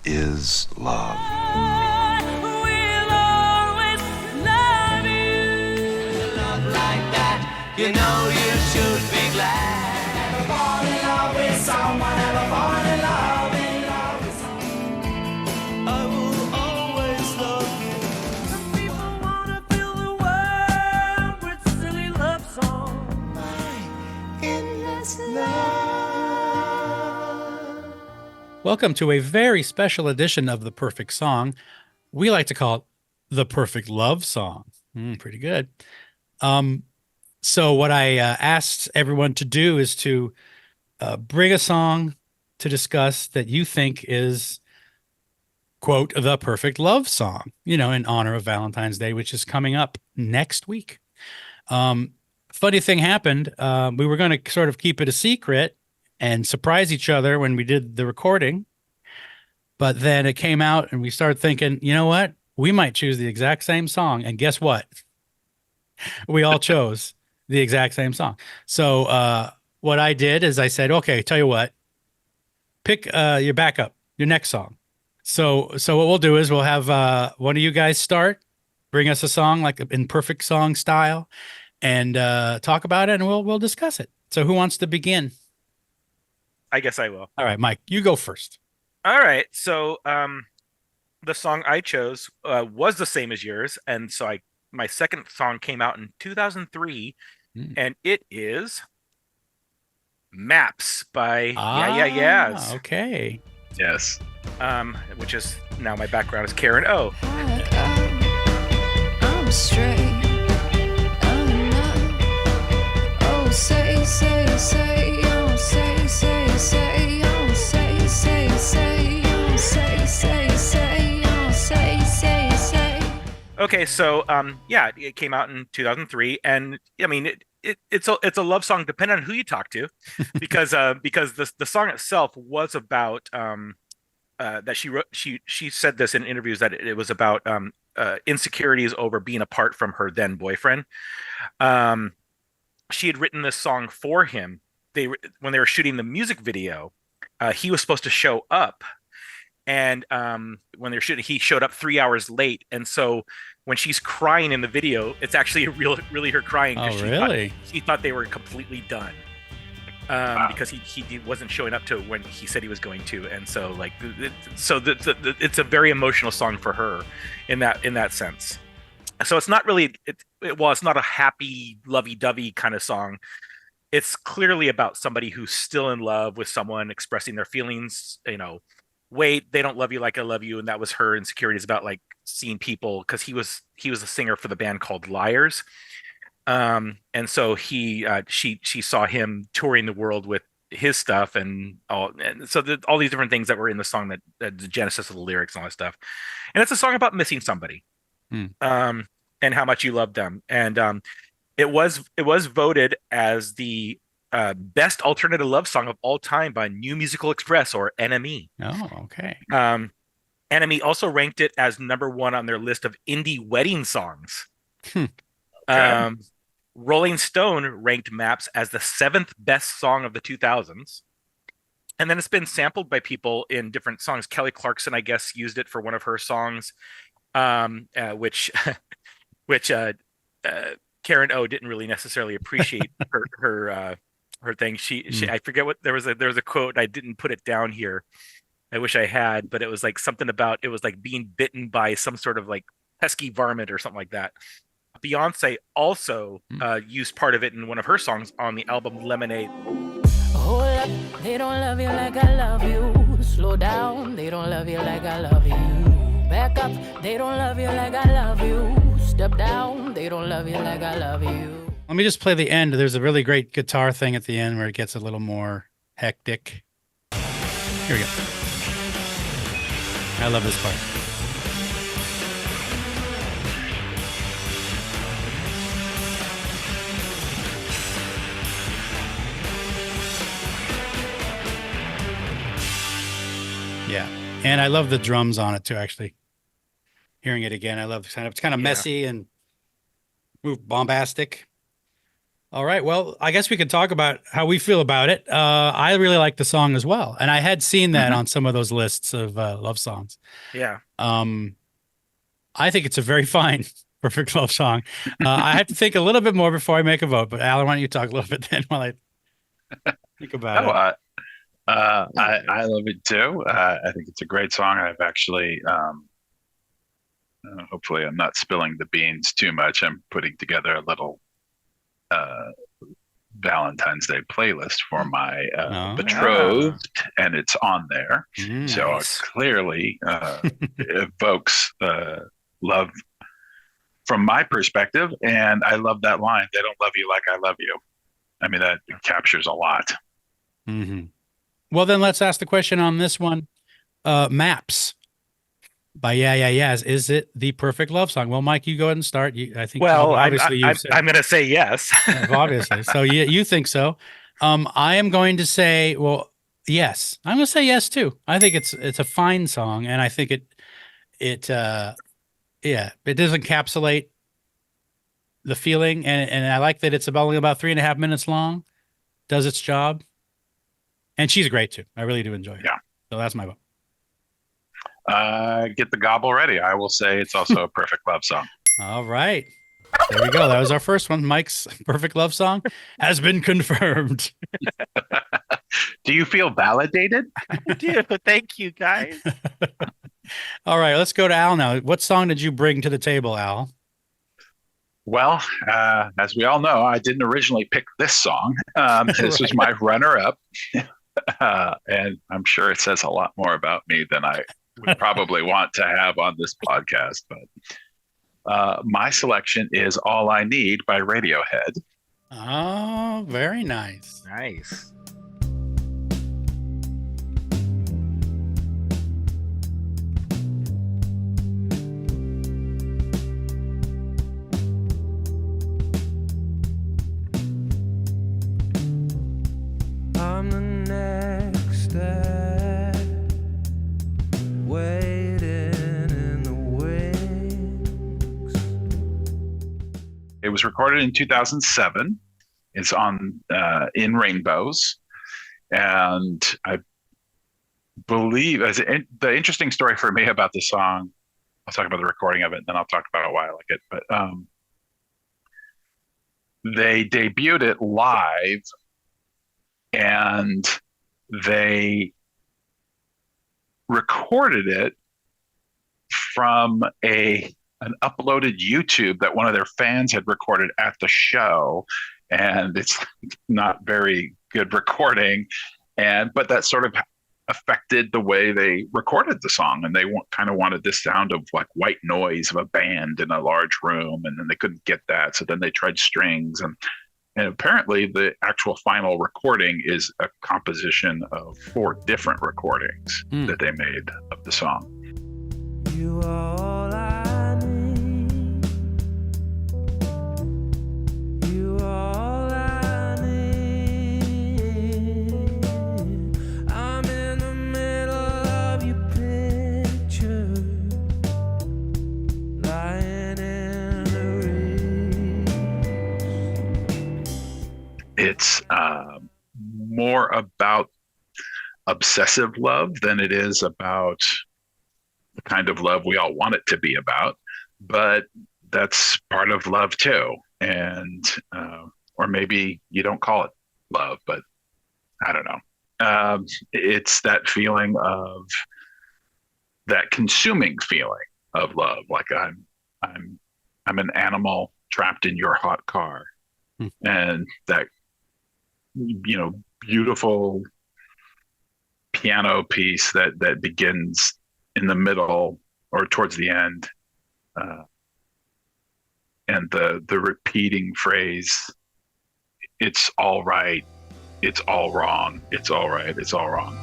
is love. We'll always love you. Love like that, you know you should be glad. Never fall in love with someone, never fall in love with someone. I will always love you. Some people wanna fill the world with silly love songs. Endless love. Welcome to a very special edition of The Perfect Song. We like to call it The Perfect Love Song. Pretty good. So what I asked everyone to do is to bring a song to discuss that you think is, quote, the perfect love song, in honor of Valentine's Day, which is coming up next week. Funny thing happened. We were going to sort of keep it a secret and surprise each other when we did the recording. But then it came out and we started thinking, you know what? We might choose the exact same song. And guess what? We all chose the exact same song. So what I did is I said, okay, tell you what, pick your backup, your next song. So what we'll do is we'll have one of you guys start, bring us a song like in perfect song style, and talk about it, and we'll discuss it. So who wants to begin? I guess I will. All right, Mike, you go first. All right. So the song I chose was the same as yours. And so my second song came out in 2003, and it is Maps by Yeah Yeahs. Okay. Yes. Which is now my background is Karen O. I'm straight. I'm not. Oh, say, say, say. Oh, say, say, say. Oh, say, say, say. Oh, say, say, say. Oh, say, say, say. Okay, so yeah, it came out in 2003, and I mean it's a love song depending on who you talk to, because the song itself was about that she wrote. She said this in interviews that it was about insecurities over being apart from her then boyfriend. She had written this song for him. When they were shooting the music video, he was supposed to show up, and when they were shooting, he showed up 3 hours late. And so when she's crying in the video, it's actually really her crying. Oh, really? She thought they were completely done. Because he wasn't showing up to when he said he was going to, and so it's a very emotional song for her in that sense. So it's not really it's not a happy lovey-dovey kind of song. It's clearly about somebody who's still in love with someone, expressing their feelings. Wait, they don't love you like I love you, and that was her insecurities about like seeing people, because he was a singer for the band called Liars. And so she saw him touring the world with his stuff and all these different things that were in the song, that the genesis of the lyrics and all that stuff. And it's a song about missing somebody, and how much you love them. And it was voted as the best alternative love song of all time by New Musical Express, or NME. Oh, okay. NME also ranked it as #1 on their list of indie wedding songs. Okay. Rolling Stone ranked Maps as the 7th best song of the 2000s. And then it's been sampled by people in different songs. Kelly Clarkson, I guess, used it for one of her songs, which Karen O didn't really necessarily appreciate her thing. She I forget what, there was a quote, I didn't put it down here. I wish I had, but it was like something about, it was like being bitten by some sort of like pesky varmint or something like that. Beyonce also used part of it in one of her songs on the album Lemonade. Hold up, they don't love you like I love you. Slow down, they don't love you like I love you. Back up, they don't love you like I love you. Step down, they don't love you like I love you. Let me just play the end. There's a really great guitar thing at the end where it gets a little more hectic. Here we go. I love this part. Yeah. And I love the drums on it too, actually. Hearing it again, I love it's kind of messy and bombastic. All right. Well, I guess we could talk about how we feel about it. I really like the song as well, and I had seen that Mhm. on some of those lists of love songs. Yeah. I think it's a very fine, perfect love song. I have to think a little bit more before I make a vote. But Alan, why don't you talk a little bit then while I think about Oh, it? I love it too. I think it's a great song. I've actually, hopefully, I'm not spilling the beans too much. I'm putting together a little uh, Valentine's Day playlist for my Oh. betrothed, and it's on there. So it Nice. clearly evokes love from my perspective, and I love that line. They don't love you like I love you. I mean, that captures a lot. Mhm. Well, then let's ask the question on this one. Maps by Yeah Yeah Yeahs. Is it the perfect love song? Well, Mike, you go ahead and start. I think Well, obviously you've said I'm going to say yes. obviously. So you think so. I am going to say, well, yes. I'm going to say yes too. I think it's a fine song, and I think it yeah, it does encapsulate the feeling, and I like that it's only about 3.5 minutes long. Does its job, and she's great too. I really do enjoy it. Yeah. So that's my vote. Get the gobble ready. I will say it's also a perfect love song. All right. There we go. That was our first one. Mike's perfect love song has been confirmed. Do you feel validated? Dude, thank you, guys. All right, let's go to Al now. What song did you bring to the table, Al? Well, as we all know, I didn't originally pick this song. This was my runner-up, and I'm sure it says a lot more about me than I would probably want to have on this podcast. But my selection is "All I Need" by Radiohead. Oh, very nice. Nice. I'm the next step, waiting in the wings. It was recorded in 2007. It's on In Rainbows, and I believe the interesting story for me about the song. I'll talk about the recording of it, and then I'll talk about why I like it. But they debuted it live, and they recorded it from an uploaded YouTube that one of their fans had recorded at the show, and it's not very good recording, but that sort of affected the way they recorded the song, and they kind of wanted this sound of like white noise of a band in a large room, and then they couldn't get that, so then they tried strings, and apparently the actual final recording is a composition of 4 different recordings that they made of the song. You are all I need. You are all I need. I'm in the middle of your picture, lying in the reeds. It's more about obsessive love than it is about the kind of love we all want it to be about, but that's part of love too. And or maybe you don't call it love, but I don't know. It's that feeling of that consuming feeling of love, like I'm an animal trapped in your hot car, and that beautiful piano piece that begins in the middle or towards the end, and the repeating phrase, "It's all right, it's all wrong, it's all right, it's all wrong."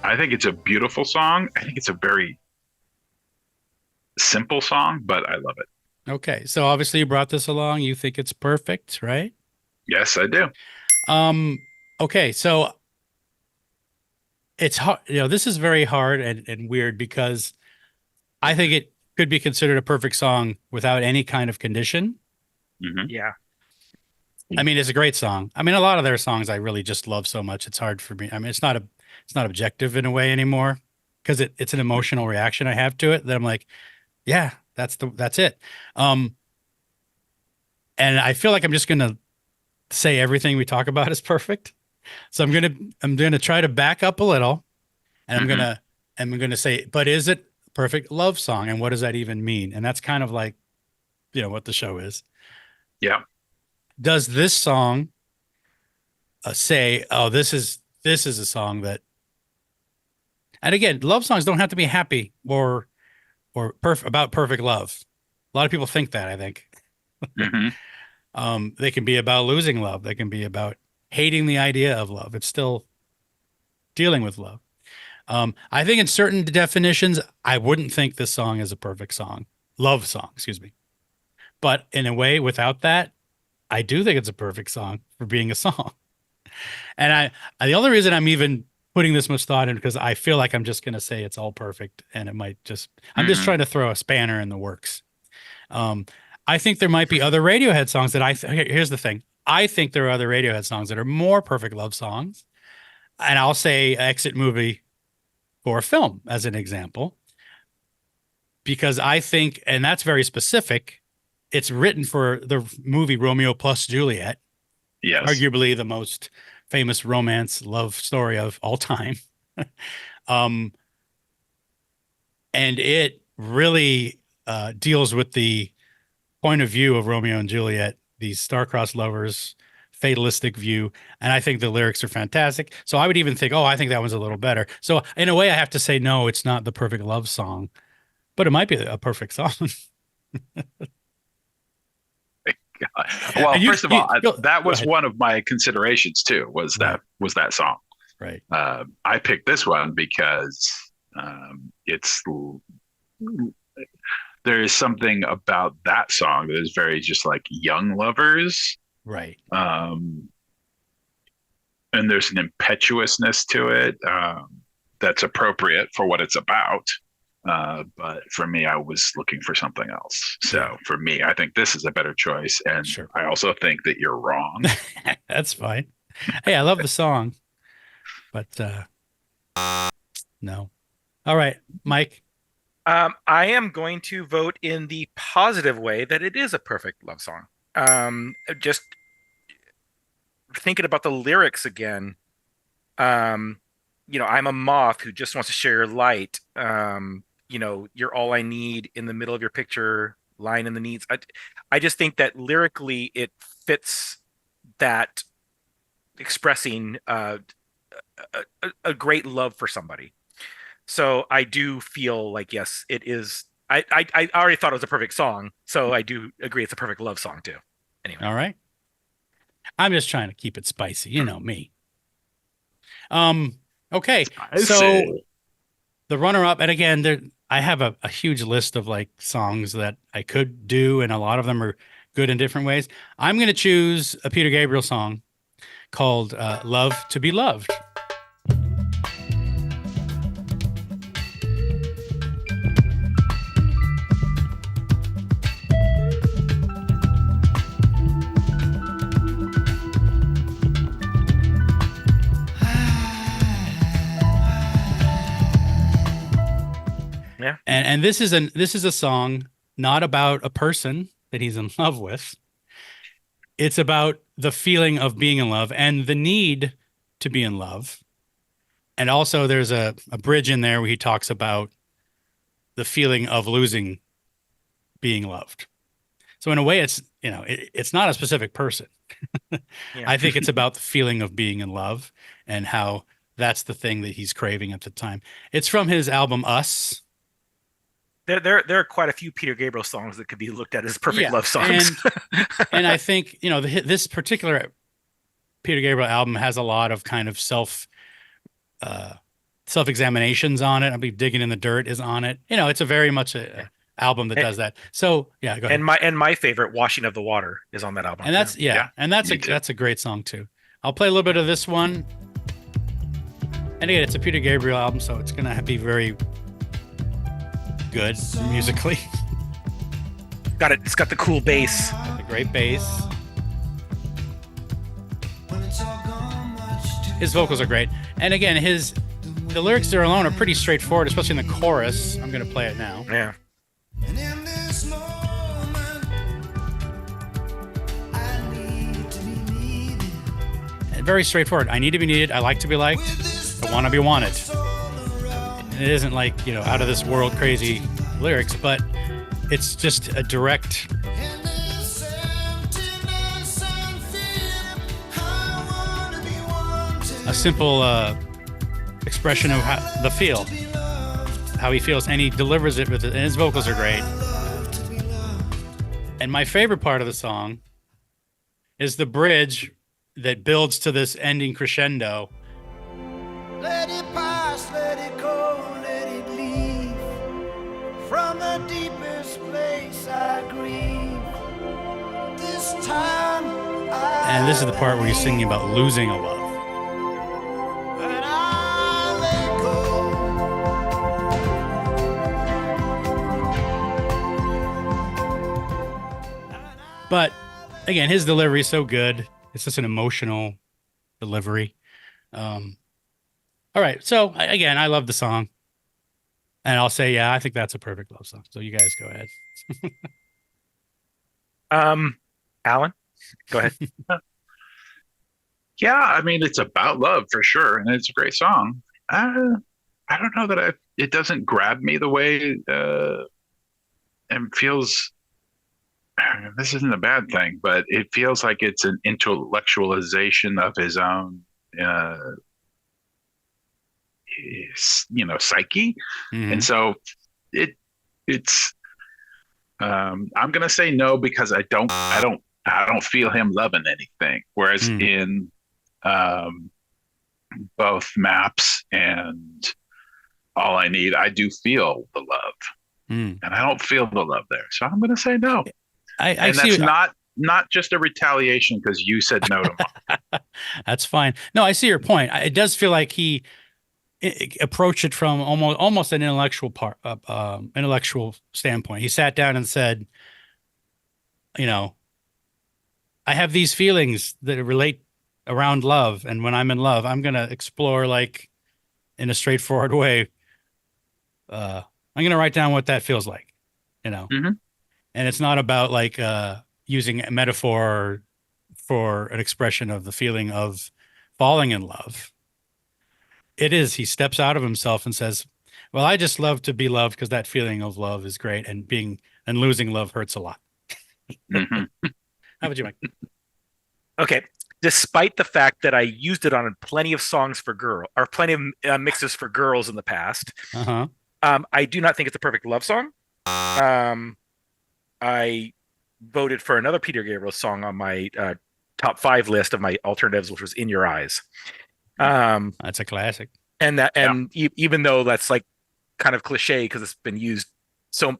I think it's a beautiful song. I think it's a very simple song, but I love it. Okay, so obviously you brought this along. You think it's perfect, right? Yes, I do. Okay, so it's hard. This is very hard and weird because I think it could be considered a perfect song without any kind of condition. Hmm. Yeah. I mean, it's a great song. I mean, a lot of their songs I really just love so much. It's hard for me. I mean, it's not objective in a way anymore because it's an emotional reaction I have to it that I'm like, yeah, that's it. And I feel like I'm just gonna say everything we talk about is perfect. So I'm gonna try to back up a little, and I'm gonna say, but is it a perfect love song, and what does that even mean? And that's kind of like, what the show is. Yeah. Does this song say, oh, this is a song that, and again, love songs don't have to be happy or about perfect love. A lot of people think that, I think. Hmm. They can be about losing love. They can be about hating the idea of love. It's still dealing with love. I think in certain definitions, I wouldn't think this song is a perfect song, love song, excuse me. But in a way, without that, I do think it's a perfect song for being a song. And the only reason I'm even putting this much thought in because I feel like I'm just going to say it's all perfect, and I'm just trying to throw a spanner in the works. I think there might be other Radiohead songs that here's the thing. I think there are other Radiohead songs that are more perfect love songs. And I'll say exit movie for a film as an example, because I think, and that's very specific, it's written for the movie Romeo plus Juliet, Yes. arguably the most famous romance love story of all time. And it really deals with the point of view of Romeo and Juliet, these star-crossed lovers, fatalistic view. And I think the lyrics are fantastic. So I would even think, oh, I think that one's a little better. So in a way, I have to say, no, it's not the perfect love song, but it might be a perfect song. Well, And first of all, that go was ahead. one of my considerations too. Was that song? Right. I picked this one because there is something about that song that is very just like young lovers, Right. and there's an impetuousness to it that's appropriate for what it's about. But for me, I was looking for something else. So for me, I think this is a better choice. And Sure. I also think that you're wrong. That's fine. Hey, I love the song, but no. All right, Mike. I am going to vote in the positive way that it is a perfect love song. Just thinking about the lyrics again. I'm a moth who just wants to share your light. You're all I need in the middle of your picture, lying in the needs. I just think that lyrically it fits that expressing a great love for somebody. So I do feel like, yes, it is. I already thought it was a perfect song, so I do agree it's a perfect love song too. Anyway. All right. I'm just trying to keep it spicy, you know me. Okay. So the runner-up, and again, I have a huge list of like songs that I could do, and a lot of them are good in different ways. I'm going to choose a Peter Gabriel song called "Love to Be Loved." Yeah. And this is a song not about a person that he's in love with. It's about the feeling of being in love and the need to be in love. And also there's a bridge in there where he talks about the feeling of losing being loved. So in a way, it's not a specific person. Yeah. I think it's about the feeling of being in love and how that's the thing that he's craving at the time. It's from his album Us. There are quite a few Peter Gabriel songs that could be looked at as perfect Yeah, love songs. And I think, this particular Peter Gabriel album has a lot of kind of self-examinations on it. I believe Digging in the Dirt is on it. It's a very much a album that does that. So yeah, go ahead. And my favorite, "Washing of the Water," is on that album. And that's Yeah, and that's me too. that's a great song too. I'll play a little bit of this one. And again, it's a Peter Gabriel album, so it's gonna be very good musically. It's got the cool bass. A great bass. His vocals are great, and again, the lyrics there alone are pretty straightforward, especially in the chorus. I'm gonna play it now. Yeah. And in this moment, I need to be needed. Very straightforward. I need to be needed. I like to be liked. I want to be wanted. And it isn't like, out of this world crazy lyrics, but it's just a direct, In this emptiness and fear, I wanna be wanted. a simple expression of the feel, how he feels, and he delivers it with it, and his vocals are great. And my favorite part of the song is the bridge that builds to this ending crescendo. Let it pass, let it go, let it leave. From the deepest place I grieve. This time And this is the part where he's singing about losing a love. and I let go. But again, his delivery is so good. It's just an emotional delivery. All right. So again, I love the song. And I'll say, yeah, I think that's a perfect love song. So you guys go ahead. Alan, go ahead. Yeah, I mean, it's about love for sure, and it's a great song. I don't know that it doesn't grab me the way and feels. This isn't a bad thing, but it feels like it's an intellectualization of his own, psyche, Mhm. and so it's. I'm gonna say no because I don't feel him loving anything. Whereas Mm. in both Maps and All I Need, I do feel the love, Mm. and I don't feel the love there. So I'm going to say no. I And see. that's not just a retaliation because you said no to mine. That's fine. No, I see your point. It does feel like he approached it from almost an intellectual standpoint. He sat down and said, I have these feelings that relate around love, and when I'm in love, I'm gonna explore like in a straightforward way. I'm gonna write down what that feels like, Mhm. and it's not about like using a metaphor for an expression of the feeling of falling in love. It is, he steps out of himself and says, well, I just love to be loved because that feeling of love is great, and losing love hurts a lot. Mhm. How about you, Mike? Okay. Despite the fact that I used it on plenty of songs for plenty of mixes for girls in the past, Uh-huh. I do not think it's a perfect love song. I voted for another Peter Gabriel song on my top 5 list of my alternatives, which was "In Your Eyes." That's a classic. Even though that's like kind of cliche because it's been used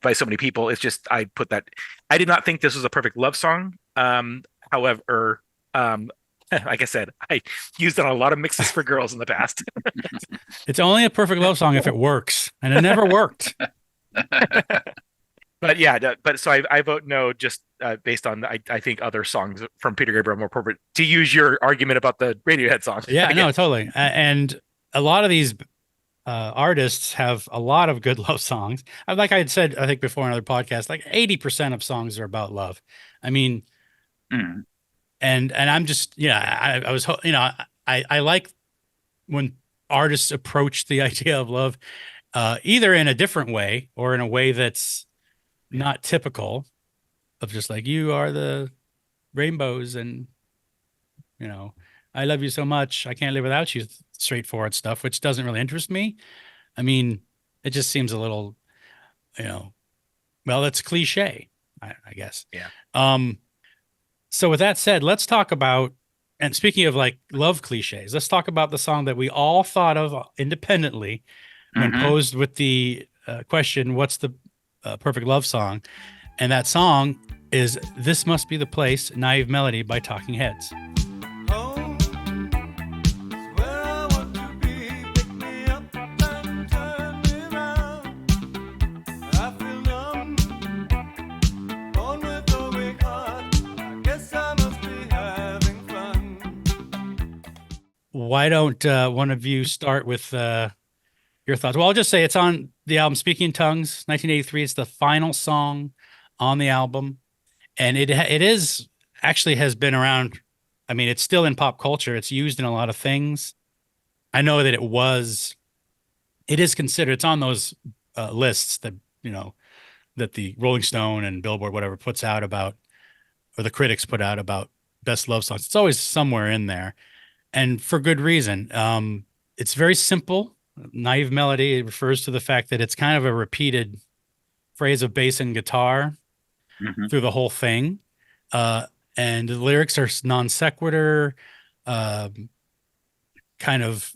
by so many people, it's just I put that. I did not think this was a perfect love song. However, like I said, I used it on a lot of mixes for girls in the past. It's only a perfect love song if it works, and it never worked. But yeah, so I vote no, just based on I think other songs from Peter Gabriel are more appropriate. To use your argument about the Radiohead song, Yeah, Again, no, totally. And a lot of these artists have a lot of good love songs. Like I had said, I think before in another podcast, like 80% of songs are about love. I mean, Mm. and I'm just, I was, I like when artists approach the idea of love either in a different way or in a way that's not typical of just like, you are the rainbows and, I love you so much, I can't live without you, straightforward stuff, which doesn't really interest me. I mean, it just seems a little, well, it's cliche, I guess. Yeah. So with that said, let's talk about, and speaking of like love cliches, let's talk about the song that we all thought of independently when Mhm. posed with the question, what's the perfect love song. And that song is This Must Be the Place, Naive Melody by Talking Heads. Home is where I want to be. Pick me up and turn me round. I feel numb, born with a weak heart. I guess I must be having fun. Why don't one of you start with your thoughts? Well, I'll just say it's on the album Speaking in Tongues, 1983. It's the final song on the album. And it is actually has been around. I mean, it's still in pop culture. It's used in a lot of things. I know that it is considered, it's on those lists that, that the Rolling Stone and Billboard, whatever, puts out about, or the critics put out about best love songs. It's always somewhere in there, and for good reason. It's very simple. Naive Melody, it refers to the fact that it's kind of a repeated phrase of bass and guitar through the whole thing. And the lyrics are non sequitur, kind of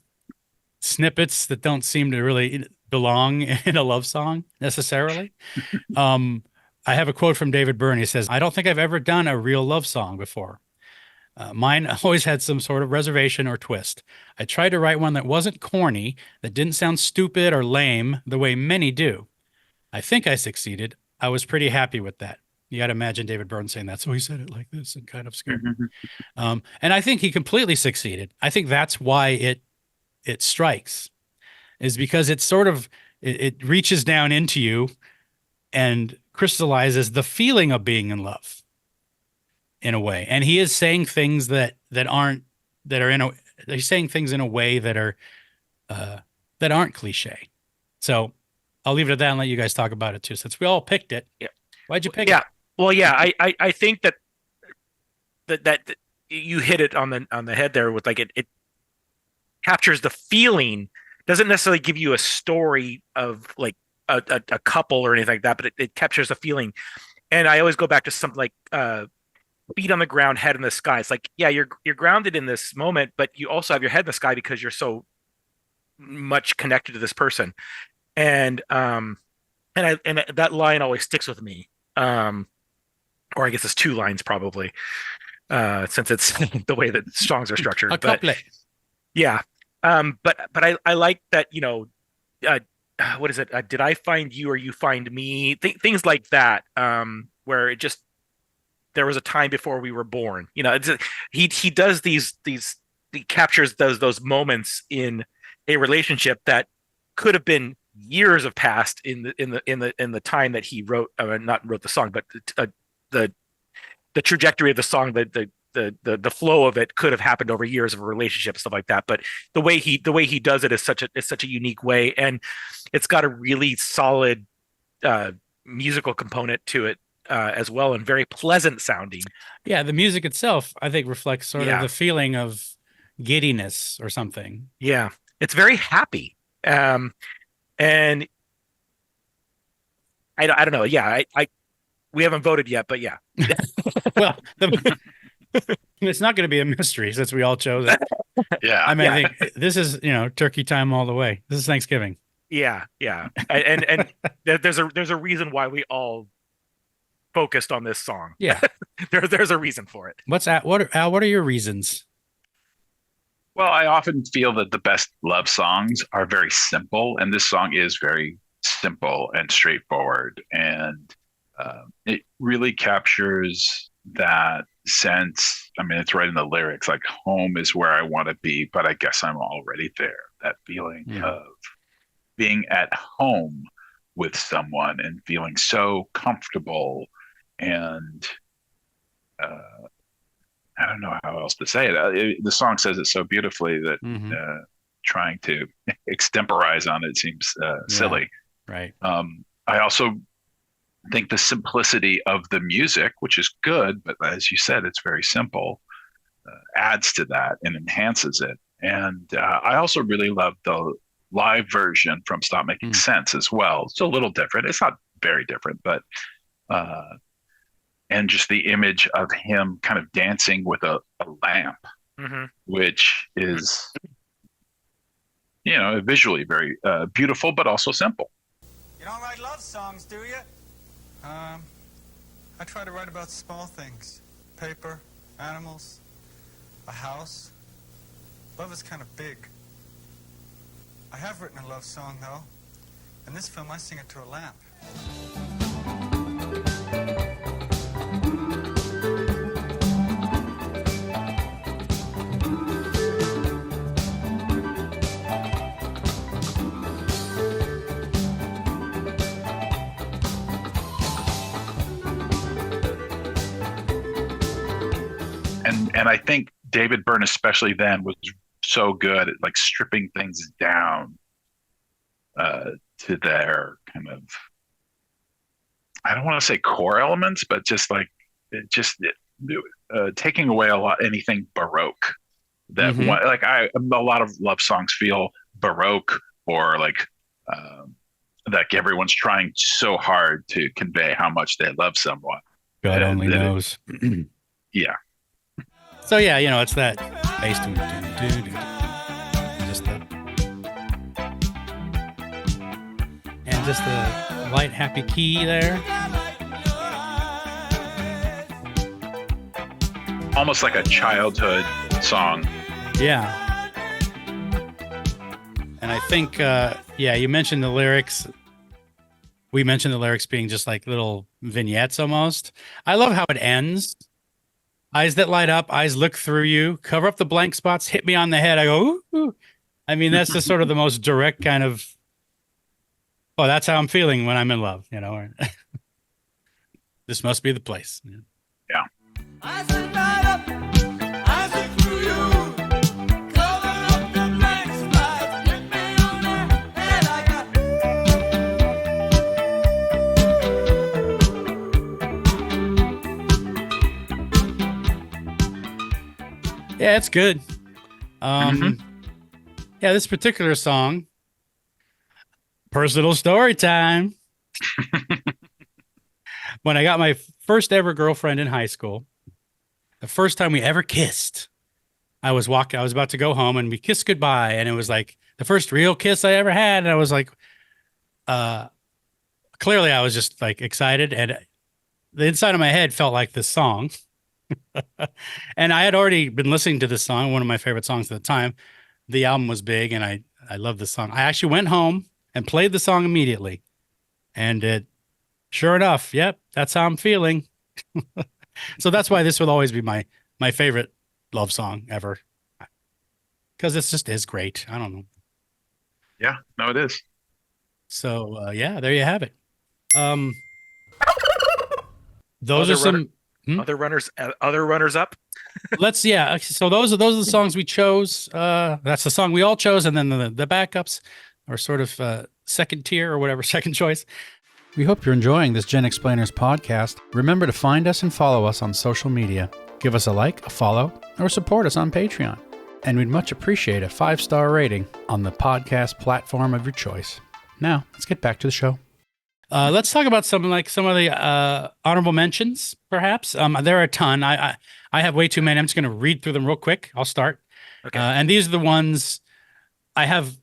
snippets that don't seem to really belong in a love song necessarily. I have a quote from David Byrne. He says, "I don't think I've ever done a real love song before. Mine always had some sort of reservation or twist. I tried to write one that wasn't corny, that didn't sound stupid or lame the way many do. I think I succeeded. I was pretty happy with that." You got to imagine David Byrne saying that. So he said it like this and kind of scared me. And I think he completely succeeded. I think that's why it strikes, is because it's sort of, it reaches down into you and crystallizes the feeling of being in love in a way. And he is saying things he's saying things in a way that aren't cliche. So I'll leave it at that and let you guys talk about it too, since we all picked it. Yeah. Why'd you pick it? Well, yeah, I think that you hit it on the head there with, like, it captures the feeling. Doesn't necessarily give you a story of like a couple or anything like that, but it captures the feeling. And I always go back to something like feet on the ground, head in the sky. It's like, yeah, you're grounded in this moment, but you also have your head in the sky because you're so much connected to this person. And that line always sticks with me. Or I guess it's two lines probably, since it's the way that songs are structured. A couplet. Yeah. But I like that, what is it? Did I find you or you find me? Things like that, where there was a time before we were born. He does these he captures those moments in a relationship that could have been years have passed in the time that he not wrote the song, but the trajectory of the song, the flow of it could have happened over years of a relationship, stuff like that. But the way he does it is such a unique way, and it's got a really solid musical component to it as well, and very pleasant sounding. Yeah, the music itself, I think, reflects sort of the feeling of giddiness or something. Yeah, it's very happy. And I don't know. Yeah, we haven't voted yet, but yeah. Well, it's not going to be a mystery since we all chose it. Yeah. I mean, I think this is, turkey time all the way. This is Thanksgiving. Yeah. And there's a reason why we all focused on this song. Yeah. There's a reason for it. Al, what are your reasons? Well, I often feel that the best love songs are very simple, and this song is very simple and straightforward, and it really captures that sense. I mean, it's right in the lyrics, like, home is where I want to be, but I guess I'm already there. That feeling of being at home with someone and feeling so comfortable, and I don't know how else to say it. The song says it so beautifully that trying to extemporize on it seems silly. Right. I also think the simplicity of the music, which is good, but as you said, it's very simple, adds to that and enhances it. And I also really love the live version from Stop Making Sense as well. It's a little different. It's not very different, but and just the image of him kind of dancing with a lamp, which is, visually very beautiful, but also simple. You don't write love songs, do you? I try to write about small things. Paper, animals, a house. Love is kind of big. I have written a love song, though. In this film, I sing it to a lamp. And I think David Byrne, especially then, was so good at like stripping things down to their kind of, I don't want to say core elements, but just like taking away anything Baroque that like a lot of love songs feel Baroque or like everyone's trying so hard to convey how much they love someone. God only knows. Yeah. So yeah, it's that bass, just the light, happy key there. Almost like a childhood song. Yeah. And I think, you mentioned the lyrics. We mentioned the lyrics being just like little vignettes almost. I love how it ends. Eyes that light up, eyes look through you, cover up the blank spots, hit me on the head. I go, ooh, ooh. I mean, that's just sort of the most direct kind of, oh, that's how I'm feeling when I'm in love, This must be the place. Yeah. Eyes that light up, eyes look through you, cover up the blank spots, hit me on the head. I got. Yeah, it's good. Yeah, this particular song, personal story time. When I got my first ever girlfriend in high school, the first time we ever kissed, I was about to go home and we kissed goodbye. And it was like the first real kiss I ever had. And I was like, clearly I was just like excited. And the inside of my head felt like this song. And I had already been listening to this song, one of my favorite songs at the time. The album was big and I love this song. I actually went home and played the song immediately. And it, sure enough, yep, that's how I'm feeling. So that's why this will always be my favorite love song ever. Because it just is great. I don't know. Yeah, no, it is. So, there you have it. Those are some other runners up. So those are the songs we chose. That's the song we all chose, and then the backups are sort of second tier or whatever, second choice. We hope you're enjoying this GenXplainers podcast. Remember to find us and follow us on social media. Give us a like, a follow, or support us on Patreon. And we'd much appreciate a 5-star rating on the podcast platform of your choice. Now, let's get back to the show. Let's talk about some of the honorable mentions, perhaps. There are a ton. I have way too many. I'm just going to read through them real quick. I'll start. Okay. And these are the ones I have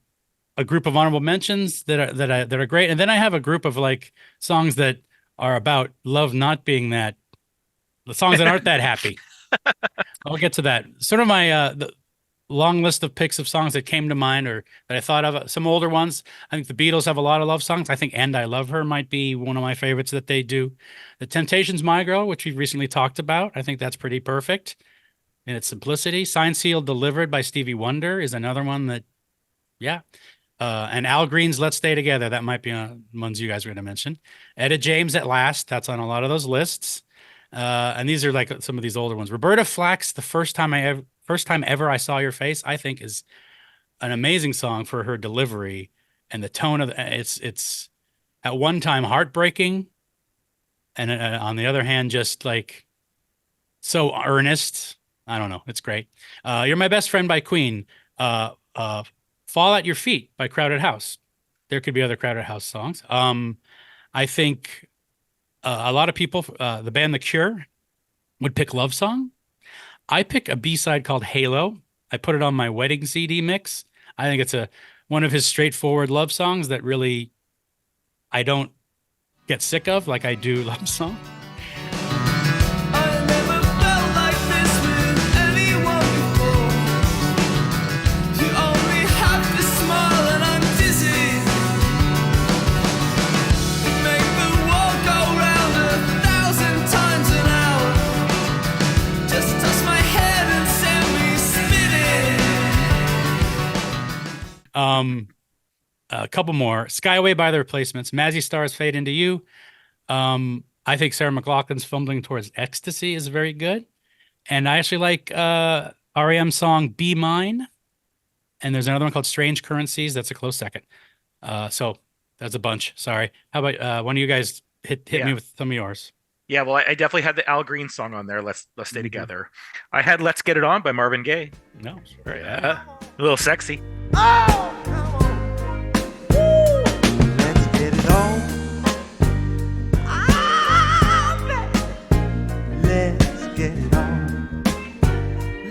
a group of honorable mentions that are great, and then I have a group of like songs that are about love not being the songs that aren't that happy. I'll get to that. Sort of my the long list of picks of songs that came to mind or that I thought of. Some older ones. I think the Beatles have a lot of love songs. I think "And I Love Her" might be one of my favorites that they do. The Temptations' "My Girl," which we've recently talked about, I think that's pretty perfect in its simplicity. "Signed, Sealed, Delivered" by Stevie Wonder is another one that, yeah. And Al Green's "Let's Stay Together," that might be ones you guys are going to mention. Etta James, "At Last," that's on a lot of those lists. And these are like some of these older ones. Roberta Flack's "The First Time Ever I Saw Your Face," I think is an amazing song for her delivery and the tone of it's at one time heartbreaking, and on the other hand, just like so earnest. I don't know, it's great. "You're My Best Friend" by Queen. "Fall at Your Feet" by Crowded House. There could be other Crowded House songs. I think a lot of people, the band The Cure, would pick "Love Song." I pick a B-side called "Halo." I put it on my wedding CD mix. I think it's one of his straightforward love songs that really I don't get sick of like I do Love Song. I never felt like this with anyone before. You only have to smile and I'm dizzy. You make the world go round 1,000 times an hour. Just touch my head and send me spinning. A couple more. Skyway by the Replacements. Mazzy Star's Fade Into You. I think Sarah McLachlan's Fumbling Towards Ecstasy is very good. And I actually like REM's song Be Mine. And there's another one called Strange Currencies. That's a close second. So that's a bunch. Sorry. How about one of you guys hit me with some of yours? Yeah, well, I definitely had the Al Green song on there. Let's stay together. I had Let's Get It On by Marvin Gaye. No. Sorry. A little sexy. Oh, come on. Woo. Let's get it on. Let's get it on.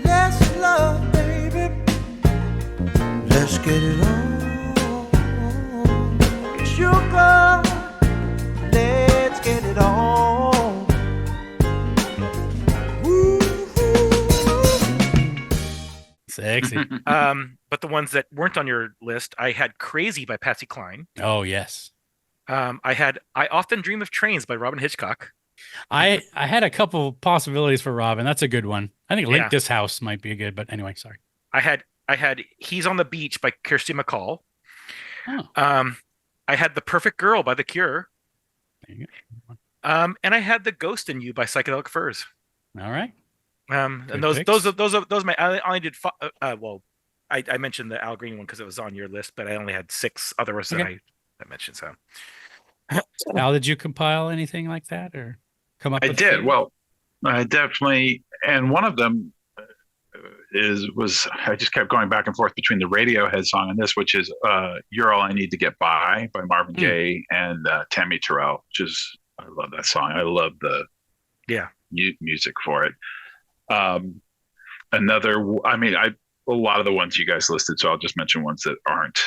Let's love, baby. Let's get it on. Sugar. Let's get it on. Woo. Sexy. But the ones that weren't on your list, I had Crazy by Patsy Cline. Oh, yes. I had I Often Dream of Trains by Robin Hitchcock. I had a couple possibilities for Robin. That's a good one. I think Link Yeah. This House might be a good, but anyway, sorry. I had He's on the Beach by Kirsty MacColl. Oh, I had The Perfect Girl by The Cure. there you And I had The Ghost in You by Psychedelic Furs. go. All right. And Good those picks. are my I only did well, I mentioned the Al Green one because it was on your list, but I only had 6 other ones that Okay. I mentioned. So Al, did you compile anything like that or come up I with did. Well, I definitely, and one of them was I just kept going back and forth between the Radiohead song and this, which is "You're All I Need to Get By" by Marvin Gaye and Tammy Terrell, which is I love that song. I love the music for it. Another, I mean, a lot of the ones you guys listed, so I'll just mention ones that aren't.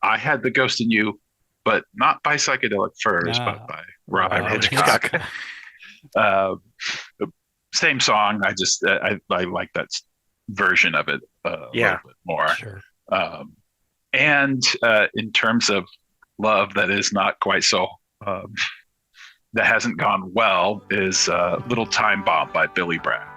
I had The Ghost in You, but not by Psychedelic Furs, No. but by Robin Robin Hitchcock. Same song. I just I like that version of it a little bit more. Sure. And in terms of love that is not quite so that hasn't gone well is Little Time Bomb by Billy Bragg.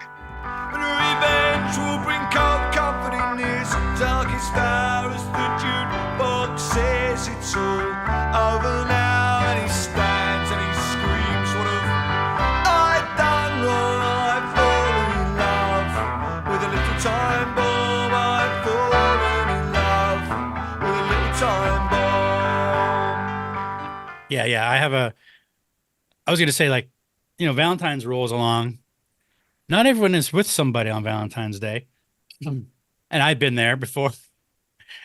Revenge will bring cold comfort in this darkest hour as the jukebox says it's all over now, and he stands and he screams, what have I done wrong? I've fallen in love with a little time bomb. I've fallen in love with a little time bomb. Yeah. I was going to say, like, Valentine's rolls along. Not everyone is with somebody on Valentine's Day. And I've been there before.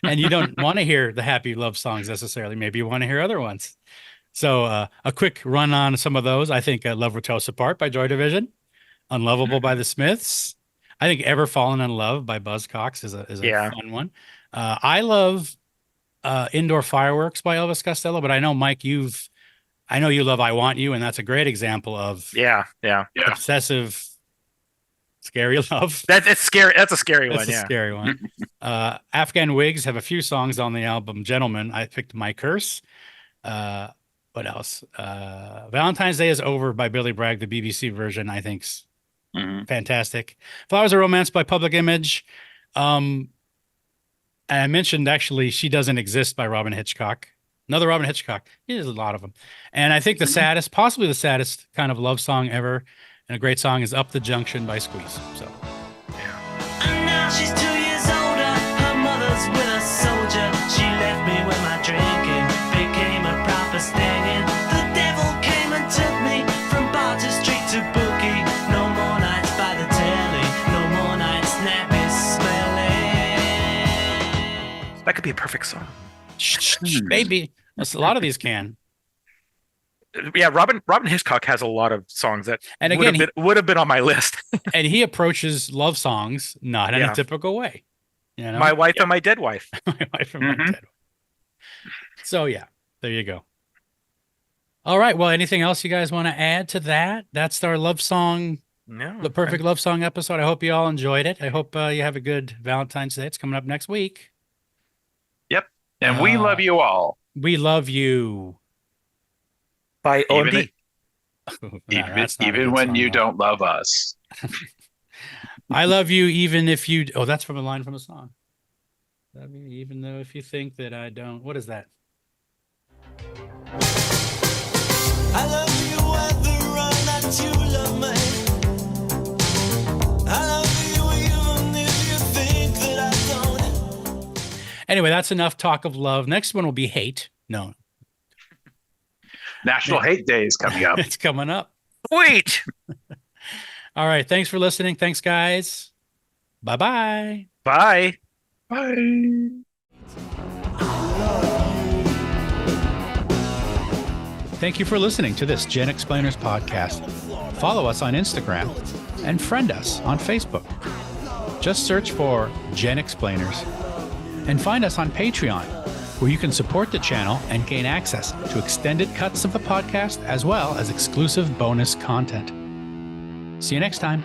And you don't want to hear the happy love songs necessarily. Maybe you want to hear other ones. So a quick run on some of those. I think Love Will Tear Us Apart by Joy Division. Unlovable by the Smiths. I think Ever Fallen in Love by Buzzcocks is a fun one. I love Indoor Fireworks by Elvis Costello, but I know, Mike, I know you love I Want You, and that's a great example of obsessive, scary love. It's scary. That's a scary That's one. a scary one. Afghan Wigs have a few songs on the album Gentleman. I picked My Curse. What else? Valentine's Day is Over by Billy Bragg, the BBC version, I think's fantastic. Flowers of Romance by Public Image. And I mentioned actually She Doesn't Exist by Robin Hitchcock. Another Robin Hitchcock. There's a lot of them. And I think possibly the saddest kind of love song ever, and a great song, is Up the Junction by Squeeze. So And now she's 2 years older. Her mother's with a soldier. She left me when my drinking became a proper stinging. The devil came and took me from bar to street to bookie. No more nights by the telly. No more nights nappy smelling. That could be a perfect song. maybe a lot of these can. Yeah, Robin Hitchcock has a lot of songs that And again, would have been on my list. And he approaches love songs not in Yeah. a typical way. My Wife and My Dead Wife. My wife and my dead wife. So yeah, There you go. All right. Well, anything else you guys want to add to that? That's our love song, No. the perfect love song episode. I hope you all enjoyed it. I hope you have a good Valentine's Day. It's coming up next week. Yep. And we love you all. We love you. By OMD. Even when you don't love us. I love you even if you. Oh, that's from a line from a song. Love you even though if you think that I don't. What is that? I love you whether or not you love me. I love you even if you think that I don't. Anyway, that's enough talk of love. Next one will be hate. No, National Hate Day is coming up. it's coming up. Wait. All right. Thanks for listening. Thanks, guys. Bye-bye. Bye. Bye. Thank you for listening to this GenXplainers podcast. Follow us on Instagram and friend us on Facebook. Just search for GenXplainers and find us on Patreon, where you can support the channel and gain access to extended cuts of the podcast as well as exclusive bonus content. See you next time.